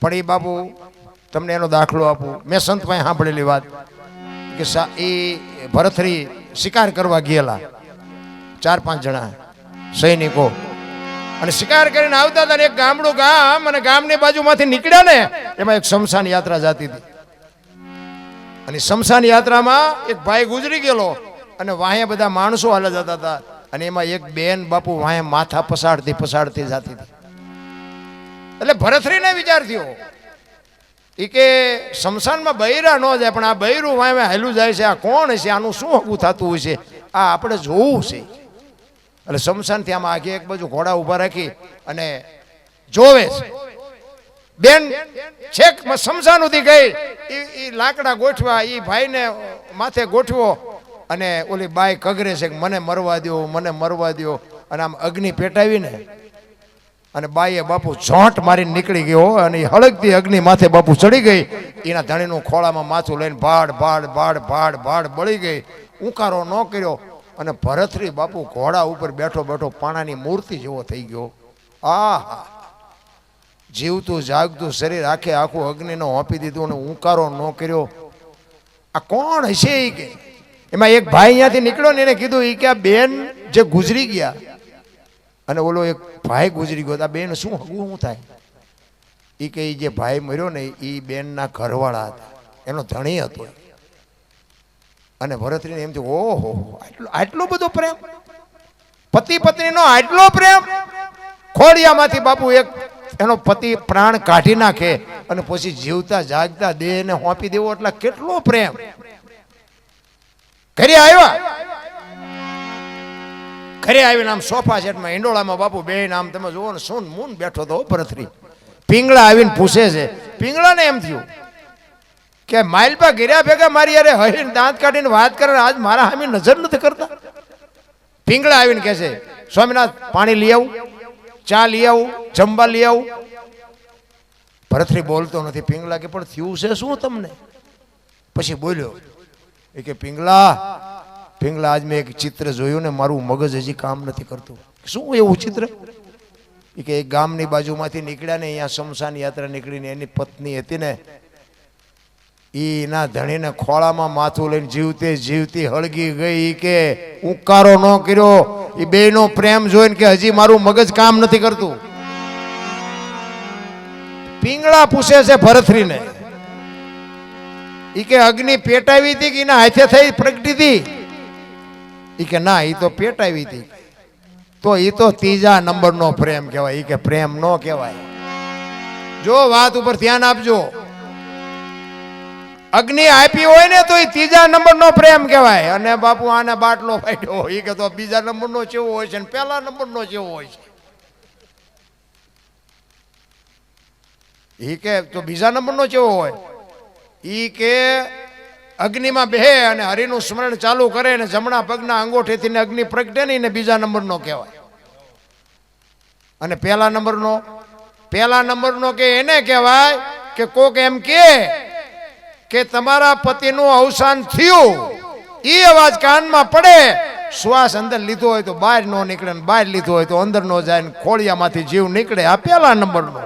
પણ એ બાપુ તમને એનો દાખલો આપું. મેં સંત પાસે સાંભળેલી વાત કે એ ભરથરી શિકાર કરવા ગયેલા 4-5 જણા સૈનિકો, અને શિકાર કરીને આવતા હતા. એક ગામડું ગામ, અને ગામની બાજુમાંથી નીકળ્યા ને એમાં એક શમશાન યાત્રા જતી હતી. અને શમશાન યાત્રામાં એક ભાઈ ગુજરી ગયેલો, અને વાહે બધા માણસો હાલે જતા હતા. અને એમાં એક બેન બાપુ વાહે માથા પસાડતી જતી હતી. એટલે ભરથરીને વિચાર થયો એ કે શમશાનમાં બૈરા ન જાય, પણ આ બૈરું વાહે હાલ્યું જાય છે, આ કોણ હશે, આનું શું હકું થતું હોય છે, આ આપણે જોવું છે. એટલે શમશાનથી આમાં આખી એક બાજુ ઘોડા ઊભા રાખી અને જોવે છે. બેન છેક શમશાન સુધી ગઈ, એ લાકડા ગોઠવા, એ ભાઈને માથે ગોઠવો, અને ઓલી બાઈ કગરે છે કે મને મરવા દો, મને મરવા દો. અને આમ અગ્નિ પેટાવીને, અને બાઈએ બાપુ ઝોંટ મારીને નીકળી ગયો, અને હળગતી અગ્નિ માથે બાપુ ચડી ગઈ. એના ધણીનું ખોળામાં માથું લઈને ભાડ ભાડ ભાડ ભાડ ભાડ બળી ગઈ. ઉકારો ન કર્યો, અને ભરથરી બાપુ ઘોડા ઉપર બેઠો બેઠો પાણાની મૂર્તિ જેવો થઈ ગયો. આહા, જીવતું જાગતું શરીર આખે આખું અગ્નિનો હોપી દીધું, અને ઉકારો ન કર્યો. આ કોણ હશે એ કે? એમાં એક ભાઈ અહીંયાથી નીકળ્યો ને, એને કીધું એ કે આ બેન જે ગુજરી ગયા, અને ઓલો એક ભાઈ ગુજરી ગયો, આ બેન શું હગું શું થાય? એ કે જે ભાઈ મર્યો ને એ બેનના ઘરવાળા હતા, એનો ધણી હતો. અને ભરતરીને એમ થયું, ઓહો, આટલો બધો પ્રેમ, પતિ પત્નીનો આટલો પ્રેમ! ખોડિયામાંથી બાપુ એક એનો પતિ પ્રાણ કાઢી નાખે, અને પછી જીવતા જાગતા દેહને હોપી દેવો, એટલે કેટલો પ્રેમ! ઘરે આવ્યા, ઘરે આવીને આમ સોફા સેટમાં ઈંડોળામાં બાપુ બેન આમ તમે જુઓ ને, સૂન મૂન બેઠો હતો ભરથરી. પિંગળા આવીને પૂછે છે. પિંગળાને એમ થયું કે માઇલપા ગિર્યા ભેગા મારી યારે હરીને દાંત કાઢીને વાત કરે, આજ મારા સામે નજર નથી કરતા. પિંગળા આવીને કહે છે, સ્વામિનાથ પાણી લઈ આવું, ચા લઈ આવું, જમવા લઈ આવું. ભરથરી બોલતો નથી. પિંગળા કે પણ થયું છે શું તમને? પછી બોલ્યો એ કે પિંગળા આજ મેં એક ચિત્ર જોયું ને, મારું મગજ હજી કામ નથી કરતું. શું એવું ચિત્ર? એ કે એક ગામની બાજુમાંથી નીકળ્યા ને, અહીંયા શમશાન યાત્રા નીકળીને એની પત્ની હતી ને, એના ધણીને ખોળામાં માથું લઈને જીવતે જીવતી હળગી ગઈ. કે ઉકારો ન કર્યો. એ બેનો પ્રેમ જોઈને કે હજી મારું મગજ કામ નથી કરતું. પિંગળા પૂછે છે ભરથરીને, એ કે અગ્નિ પેટાવી હતી કે એના હાથે થઈ પ્રગટી હતી? એ કે ના, એ તો પેટાવી હતી. તો એ તો ત્રીજા નંબરનો પ્રેમ કહેવાય. એ કે પ્રેમ ન કહેવાય. જો વાત ઉપર ધ્યાન આપજો. અગ્નિ આપી હોય ને તો એ ત્રીજા નંબરનો પ્રેમ કહેવાય. અને બાપુ આને બાટલો ફાટ્યો, એ કે તો બીજા નંબરનો કેવો હોય છે, ને પહેલા નંબરનો કેવો હોય છે? એ કે તો બીજા નંબરનો કેવો હોય? એ કે અગ્નિમાં બેહે અને હરિનું સ્મરણ ચાલુ કરે, ને જમણા પગના અંગોઠેથી અગ્નિ પ્રગટે ને, એને બીજા નંબરનો કહેવાય. અને પહેલા નંબરનો કે એને કહેવાય કે કોક એમ કે તમારા પતિનું અવસાન થયું, એ અવાજ કાનમાં પડે, શ્વાસ અંદર લીધો હોય તો બહાર ન નીકળે, ને બહાર લીધો હોય તો અંદર ન જાય, ને ખોળિયામાંથી જીવ નીકળે. આ પહેલા નંબરનો.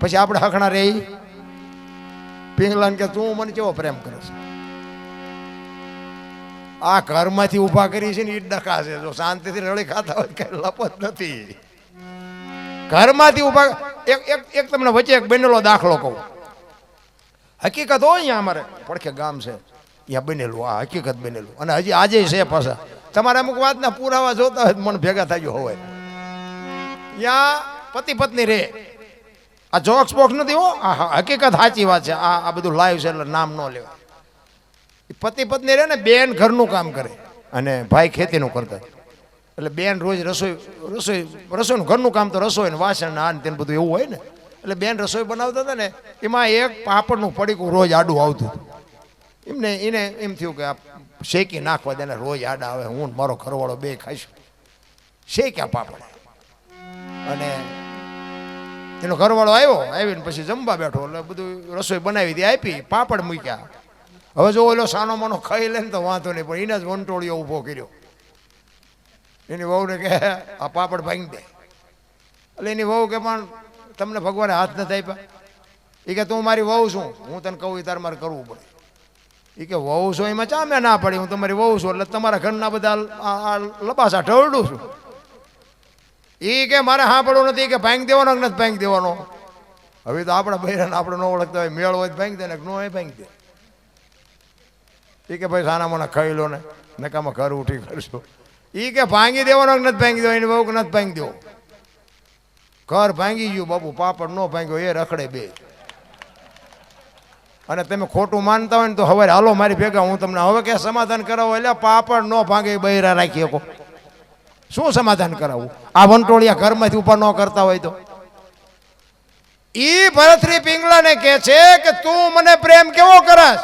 પછી આપણે હકણા રહી. પિંગલાને કે તું મને કેવો પ્રેમ કરે છે? આ ઘરમાંથી ઊભા કરી છે ને એ ડખા છે. જો શાંતિથી રળી ખાતા હોય કઈ લપત નથી. ઘરમાંથી ઊભા. એક તમને વચ્ચે એક બનેલો દાખલો કહું. હકીકત હોય અહીંયા અમારે પડખે ગામ છે, અહીંયા બનેલું. આ હકીકત બનેલું, અને હજી આજે છે પાછા. તમારે અમુક વાતના પુરાવા જોતા હોય મને ભેગા થઈ ગયો હોય. ત્યાં પતિ પત્ની રે. આ જોક્સ બોક્સ નથી હો, આ હકીકત સાચી વાત છે. આ બધું લાઈવ છે એટલે નામ ન લેવાય. પતિ પત્ની રે ને, બેન ઘરનું કામ કરે અને ભાઈ ખેતીનું કરતા. એટલે બેન રોજ રસોઈનું ઘરનું કામ તો રસોઈ ને વાસણ ને આન તેને બધું એવું હોય ને. એટલે બેન રસોઈ બનાવતા હતા ને, એમાં એક પાપડનું પડીકું રોજ આડું આવતું. એને એમ થયું કે આ શેકી નાખવા દે, રોજ આડા આવે, હું મારો ઘરવાળો બે ખાઈશું. શેક્યા પાપડ, અને એનો ઘરવાળો આવીને પછી જમવા બેઠો. એટલે બધું રસોઈ બનાવી હતી, આપી, પાપડ મૂક્યા. હવે જો ઓલો સાનો માનો ખાઈ લે ને તો વાંધો નહીં, પણ એને જ વંટોળીઓ ઊભો કર્યો. એની વહુને કે આ પાપડ ભાંગી દે. એટલે એની વહુ કે પણ તમને ભગવાને હાથ નથી આપ્યા? એ કે તું મારી વહુ છું, હું તને કહું તારે મારે કરવું પડે. એ કે વહુ છો એમાં ચા મેં ના પડી, હું તમારી વહુ છું એટલે તમારા ઘરના બધા લબાસા ઢળડું છું. એ કે મારે હા પડવું નથી, કે ભાંગી દેવાનો કે નથી ભાંગી દેવાનો. હવે તો આપણા બૈરાને આપણે ન ઓળખતા હોય, મેળ હોય તો ભાંગી દે ને ન હોય ભાંગી દે. એ કે ભાઈ સાના મને ખાઈ લો ને નકામાં ઘર ઉઠી કરશો. એ કે ભાંગી દેવાનો કે નથી ભાંગી દેવો, એની બહુ કે નથી ભાંગી દેવો. ઘર ભાંગી ગયું બાપુ, પાપડ ન ભાંગ્યો એ રખડે બે. અને તમે ખોટું માનતા હોય ને તો હવે હાલો મારી ભેગા, હું તમને હવે કે સમાધાન કરાવો. એટલે પાપડ ન ભાંગે બૈરા રાખી શકો, શું સમાધાન કરાવવું? આ વંટોળિયા ઘરમાંથી ઉપર ન કરતા હોય તો. ઈ ભરથરી પિંગલાને કહે છે કે તું મને પ્રેમ કેવો કરસ?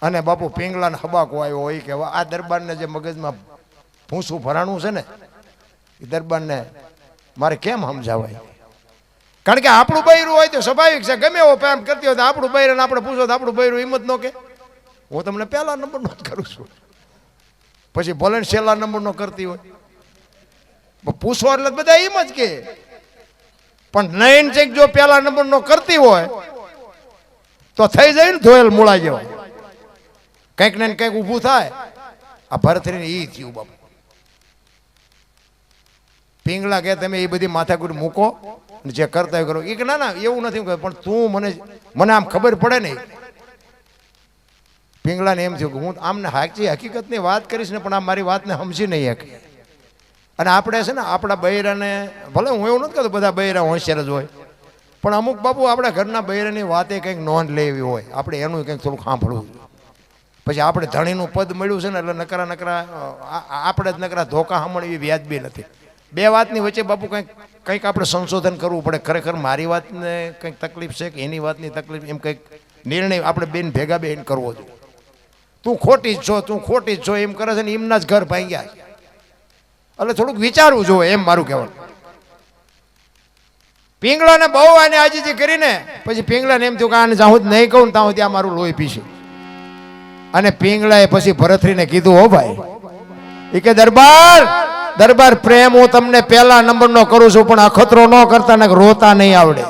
અને બાપુ પિંગલાને હબાકો આવ્યો હોય કે આ દરબારને જે મગજમાં ભૂસું ભરાણું છે ને, એ દરબારને મારે કેમ સમજાવાય? કારણ કે આપણું બૈરું હોય તો સ્વાભાવિક છે, ગમે એવો પ્રેમ કરતી હોય તો આપણું બૈરું આપણે પૂછો તો આપણું બૈરું હિંમત ન કે હું તમને પહેલા નંબરનો જ કરું છું, પછી ભલે ને છેલ્લા નંબરનો કરતી હોય. પૂછો એટલે બધા એમ જ કે, પણ નયન ચેક જો પહેલા નંબરનો કરતી હોય તો થઈ જાય ને ધોયેલ મૂળા જેવા, કંઈક ને કંઈક ઊભું થાય. આ ભરથરીને ઈ થયું બાપુ. પિંગલા કે તમે એ બધી માથાકૂટ મૂકો, જે કરતા હોય કરો. એ કે ના ના એવું નથી, પણ તું મને આમ ખબર પડે ને. પિંગલાને એમ થયું કે હું આમને સાચી હકીકતની વાત કરીશ ને, પણ આ મારી વાતને સમજી નહીં શકે. અને આપણે છે ને આપણા બૈરાને, ભલે હું એવું નથી કહેતો બધા બૈરા હોશિયાર જ હોય, પણ અમુક બાપુ આપણા ઘરના બૈરાની વાતે કંઈક નોંધ લેવી હોય, આપણે એનું કંઈક થોડું સાંભળવું. પછી આપણે ધણીનું પદ મળ્યું છે ને એટલે નકરા આપણે જ નકરા ધોકા સાંભળવી વ્યાજબી નથી. બે વાતની વચ્ચે બાપુ કંઈક આપણે સંશોધન કરવું પડે. ખરેખર મારી વાતને કંઈક તકલીફ છે કે એની વાતની તકલીફ, એમ કંઈક નિર્ણય આપણે બેન ભેગા બેન કરવો જોઈએ. તું ખોટી જ છો, તું ખોટી જ છો એમ કરે છે ને એમના જ ઘર ભાંગ્યા. એટલે થોડુંક વિચારવું જોઈએ એમ મારું કહેવાનું. પિંગલાને બહુ આને આજીજી કરીને પછી પિંગલાને એમ થયું કે આને જ્યાં નહીં કહું ને ત્યાં ત્યાં મારું લોહી પીશે. અને પિંગલાએ પછી ભરથરીને કીધું, હો ભાઈ, એ કે દરબાર પ્રેમ હું તમને પહેલા નંબરનો કરું છું, પણ અખતરો ન કરતા ને રોતા નહીં આવડે.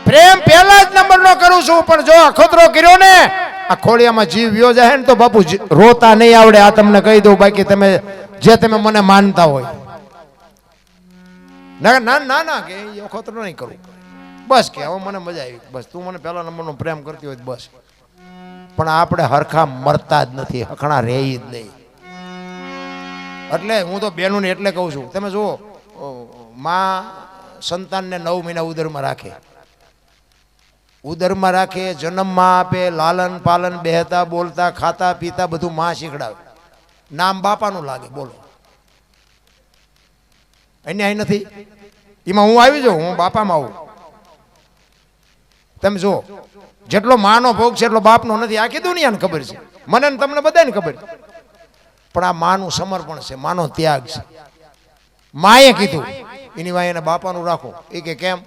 પ્રેમ પહેલા જ નંબરનો કરું છું, પણ જો અખતરો કર્યો ને આ ખોડિયામાં જીવ વ્યો જાય ને તો બાપુ રોતા નહીં આવડે. આ તમને કહી દઉં, બાકી તમે મને માનતા હોય. ના ના ના ના કે અખતરો નહીં કરું, બસ કે હવે મને મજા આવી, બસ તું મને પહેલા નંબરનો પ્રેમ કરતી હોય બસ. પણ આપણે હરખા મરતા જ નથી, હખણા રહે જ નહીં. એટલે હું તો બેનોને એટલે કહું છું, તમે જુઓ માં સંતાનને 9 મહિના ઉદરમાં રાખે, જન્મમાં આપે, લાલન પાલન, બેહતા બોલતા ખાતા પીતા બધું માં શીખડાવે. નામ બાપાનું લાગે, બોલો અન્યાય નથી એમાં? હું આવી જાઉં, હું બાપામાં આવું. તમે જુઓ જેટલો માનો ભોગ છે એટલો બાપનો નથી. આખી દુનિયાને ખબર છે, મને ને તમને બધાને ખબર. પણ આ માનું સમર્પણ છે, માનો ત્યાગ છે. માએ કીધું એની વાય એને બાપાનું રાખો. એ કે કેમ?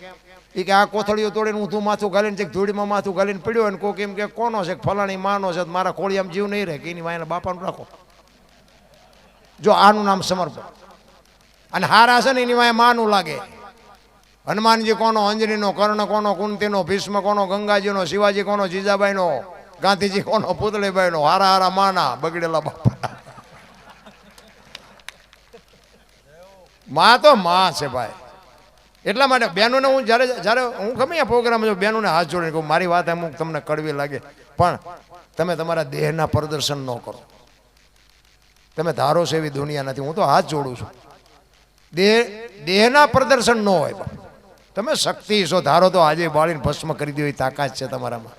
એ કે આ કોથળીઓ તોડીને ઊંધું માથું ઘાલીને ધૂળીમાં માથું ઘાલીને પડ્યો ને કોક એમ કે કોનો છે, ફલાણી માનો છે, મારા ખોળિયામાં જીવ નહીં રહે, કે એની વાય એને બાપાનું રાખો. જો આનું નામ સમર્પણ. અને હારા છે ને એની વાય માનું લાગે. હનુમાનજી કોનો, અંજનીનો, કર્ણ કોનો, કુંતીનો, ભીષ્મ કોનો, ગંગાજીનો, શિવાજી કોનો, જીજાબાઈનો, ગાંધીજી કોનો, પુતળીબાઈનો. હારા હારા માના બગડેલા બાપા. માં તો માં છે ભાઈ. એટલા માટે બહેનોને હું જ્યારે હું ગમે આ પ્રોગ્રામ જો બહેનોને હાથ જોડીને કહું, મારી વાત અમુક તમને કડવી લાગે, પણ તમે તમારા દેહના પ્રદર્શન ન કરો. તમે ધારો છો એવી દુનિયા નથી. હું તો હાથ જોડું છું. દેહના પ્રદર્શન ન હોય. તમે શક્તિ છો, ધારો તો આજે બાળીને ભસ્મ કરી દો એ તાકાત છે તમારામાં.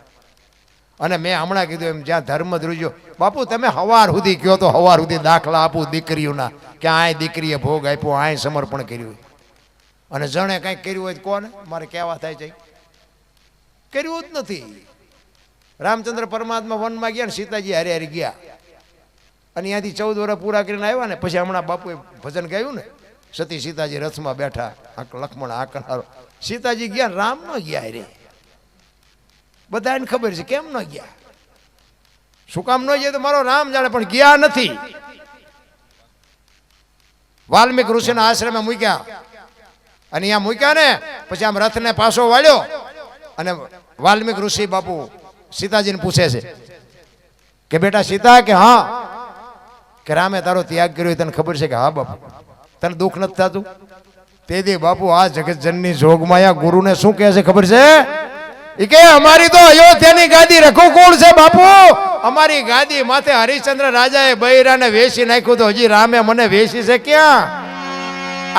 અને મેં હમણાં કીધું એમ, જ્યાં ધર્મ ધ્રુજો બાપુ તમે હવાર સુધી કહો તો હવાર સુધી દાખલા આપું દીકરીઓના, કે આ દીકરીએ ભોગ આપ્યો, આ સમર્પણ કર્યું. અને જણે કંઈક કર્યું હોય કોને મારે કહેવા થાય છે? કર્યું જ નથી. રામચંદ્ર પરમાત્મા વનમાં ગયા ને સીતાજી હારે હારી ગયા, અને ત્યાંથી 14 વર્ષ પૂરા કરીને આવ્યા ને પછી હમણાં બાપુએ ભજન ગાયું ને, સતી સીતાજી રથમાં બેઠા, લક્ષ્મણ આકનારો. સીતાજી ગયા, રામ ન ગયા રે. બધાને ખબર છે કેમ ન ગયા, શું કામ ન ગયા તો મારો રામ જાણે, પણ ગયા નથી. વાલ્મીક ઋષિના આશ્રમે મૂક્યા, અને અહીંયા મૂક્યા ને પછી આમ રથને પાછો વાળ્યો અને વાલ્મીક ઋષિ બાપુ સીતાજીને પૂછે છે કે બેટા સીતા કે હા કે રામે તારો ત્યાગ કર્યો તને ખબર છે કે હા બાપુ તને દુઃખ નથી થતું તેથી બાપુ આ જગતજનની જોગમાયા ગુરુને શું કહે છે ખબર છે એ કે અમારી તો અયોધ્યાની ગાદી રખો કોણ છે બાપુ અમારી ગાદી માથે હરિશ્ચંદ્ર રાજાએ બૈરાને વેચી નાખ્યું તો હજી રામે મને વેચી છે ક્યાં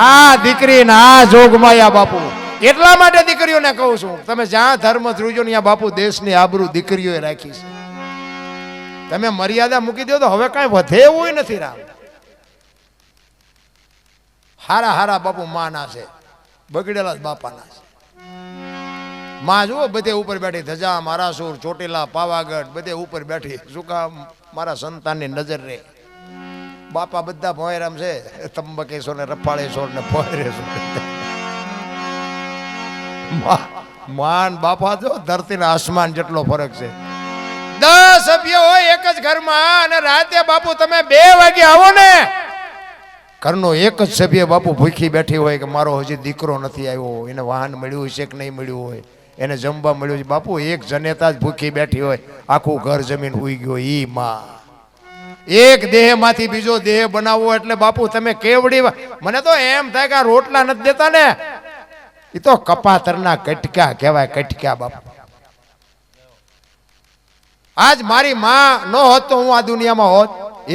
આ દીકરી ના જોગમાયા બાપુ એટલા માટે દીકરીઓને કહું છું તમે જ્યાં ધર્મ ધ્રુજો ને ત્યાં બાપુ દેશની આબરૂ દીકરીઓએ રાખી છે તમે મર્યાદા મૂકી દો તો હવે કાંઈ વધે એવું નથી રામ હારા હારા બાપુ માના છે બગડેલા જ બાપાના છે માં જુઓ બધે ઉપર બેઠી ધજા મારાસુર ચોટીલા પાવાગઢ બધે ઉપર બેઠી શું કામ મારા સંતાનની નજર રે બાપા બધા ભોયરામ છે તંબકેશ્વર ને રફાળેશ્વર ને ભોયરેશ્વર માન બાપા જો ધરતી ને આસમાન જેટલો ફરક છે 10 સભ્યો હોય એક જ ઘરમાં અને રાતે બાપુ તમે 2 વાગે આવો ને ઘરનો એક જ સભ્ય બાપુ ભૂખી બેઠી હોય કે મારો હજી દીકરો નથી આવ્યો એને વાહન મળ્યું છે કે નહીં મળ્યું હોય એને જમવા મળ્યું છે બાપુ એક જનેતા જ ભૂખી બેઠી હોય આખું ઘર જમીન હુઈ ગયો ઈ માં એક દેહ માંથી બીજો દેહ બનાવવો એટલે બાપુ તમે કેવડી મને તો એમ થાય કે આ રોટલા નથી દેતા ને એ તો કપાતરના કટકા કહેવાય કટકા બાપુ આજ મારી માં નો હોત તો હું આ દુનિયામાં હોત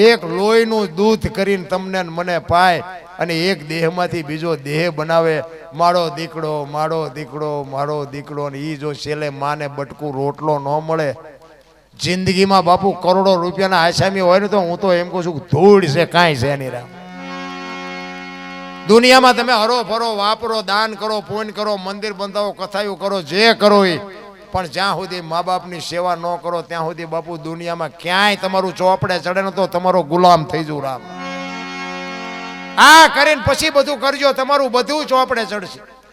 એક લોહીનું દૂધ કરીને તમને મને પાય અને એક દેહમાંથી બીજો દેહ બનાવે મારો દીકડો મારો દીકડો મારો દીકડો ને ઈ જો છેલ્લે માને બટકું રોટલો ન મળે જિંદગીમાં બાપુ કરોડો રૂપિયાના આસામી હોય ને તો હું તો એમ કહું છું ધૂળ છે કાંઈ છે નહીં રામ દુનિયામાં તમે હરો ફરો વાપરો દાન કરો પુણ્ય કરો મંદિર બંધાવો કથાયું કરો જે કરો એ પણ જ્યાં સુધી મા બાપની સેવા ન કરો ત્યાં સુધી બાપુ દુનિયામાં ક્યાંય તમારું ચોપડે ચડે ને તો તમારો ગુલામ થઈ જવું રામ આ કરીને પછી બધું કરજો તમારું બધું ચોપડે ચડશે